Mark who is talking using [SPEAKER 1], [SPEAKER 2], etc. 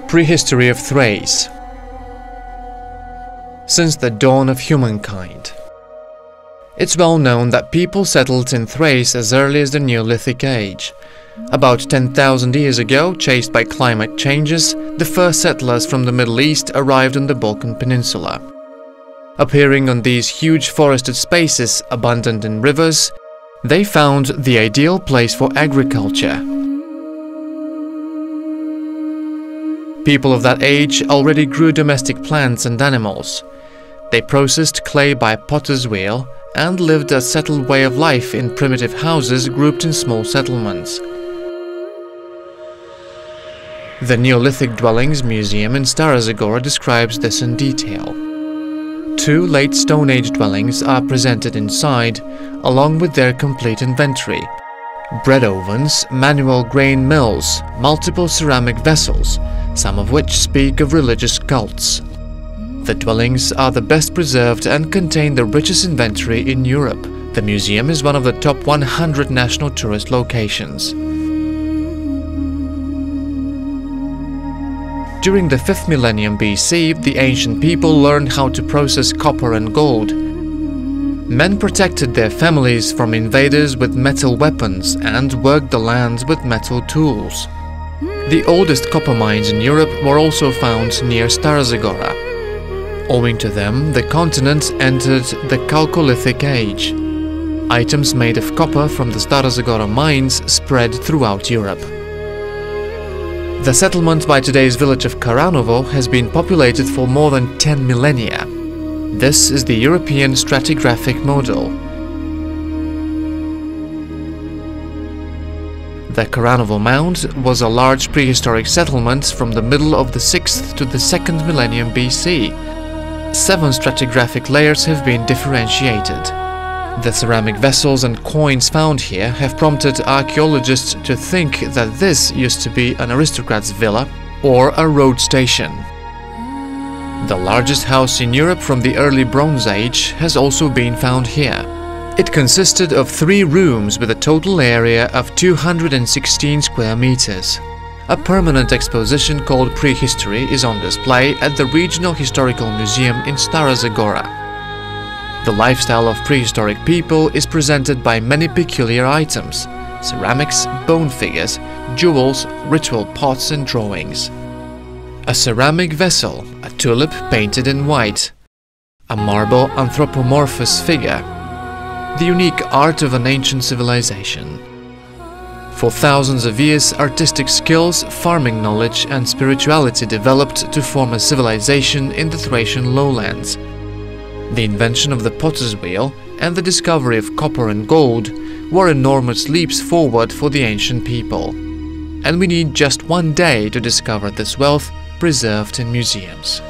[SPEAKER 1] Prehistory of Thrace. Since the dawn of humankind. It's well known that people settled in Thrace as early as the Neolithic age. About 10,000 years ago, chased by climate changes, the first settlers from the Middle East arrived on the Balkan Peninsula. Appearing on these huge forested spaces abundant in rivers, they found the ideal place for agriculture. People of that age already grew domestic plants and animals. They processed clay by potter's wheel and lived a settled way of life in primitive houses grouped in small settlements. The Neolithic Dwellings Museum in Stara Zagora describes this in detail. 2 late Stone Age dwellings are presented inside, along with their complete inventory: bread ovens, manual grain mills, multiple ceramic vessels, some of which speak of religious cults. The dwellings are the best preserved and contain the richest inventory in Europe. The museum is one of the top 100 national tourist locations. During the 5th millennium BC, the ancient people learned how to process copper and gold. Men protected their families from invaders with metal weapons and worked the land with metal tools. The oldest copper mines in Europe were also found near Stara Zagora. Owing to them, the continent entered the Chalcolithic age. Items made of copper from the Stara Zagora mines spread throughout Europe. The settlement by today's village of Karanovo has been populated for more than 10 millennia. This is the European stratigraphic model. The Karanovo Mound was a large prehistoric settlement from the middle of the 6th to the 2nd millennium BC. 7 stratigraphic layers have been differentiated. The ceramic vessels and coins found here have prompted archaeologists to think that this used to be an aristocrat's villa or a road station. The largest house in Europe from the early Bronze Age has also been found here. It consisted of 3 rooms with a total area of 216 square meters. A permanent exposition called Prehistory is on display at the Regional Historical Museum in Stara Zagora. The lifestyle of prehistoric people is presented by many peculiar items: ceramics, bone figures, jewels, ritual pots and drawings. A ceramic vessel, a tulip painted in white, a marble anthropomorphous figure, the unique art of an ancient civilization. For thousands of years, artistic skills, farming knowledge and spirituality developed to form a civilization in the Thracian lowlands. The invention of the potter's wheel and the discovery of copper and gold were enormous leaps forward for the ancient people. And we need just one day to discover this wealth preserved in museums.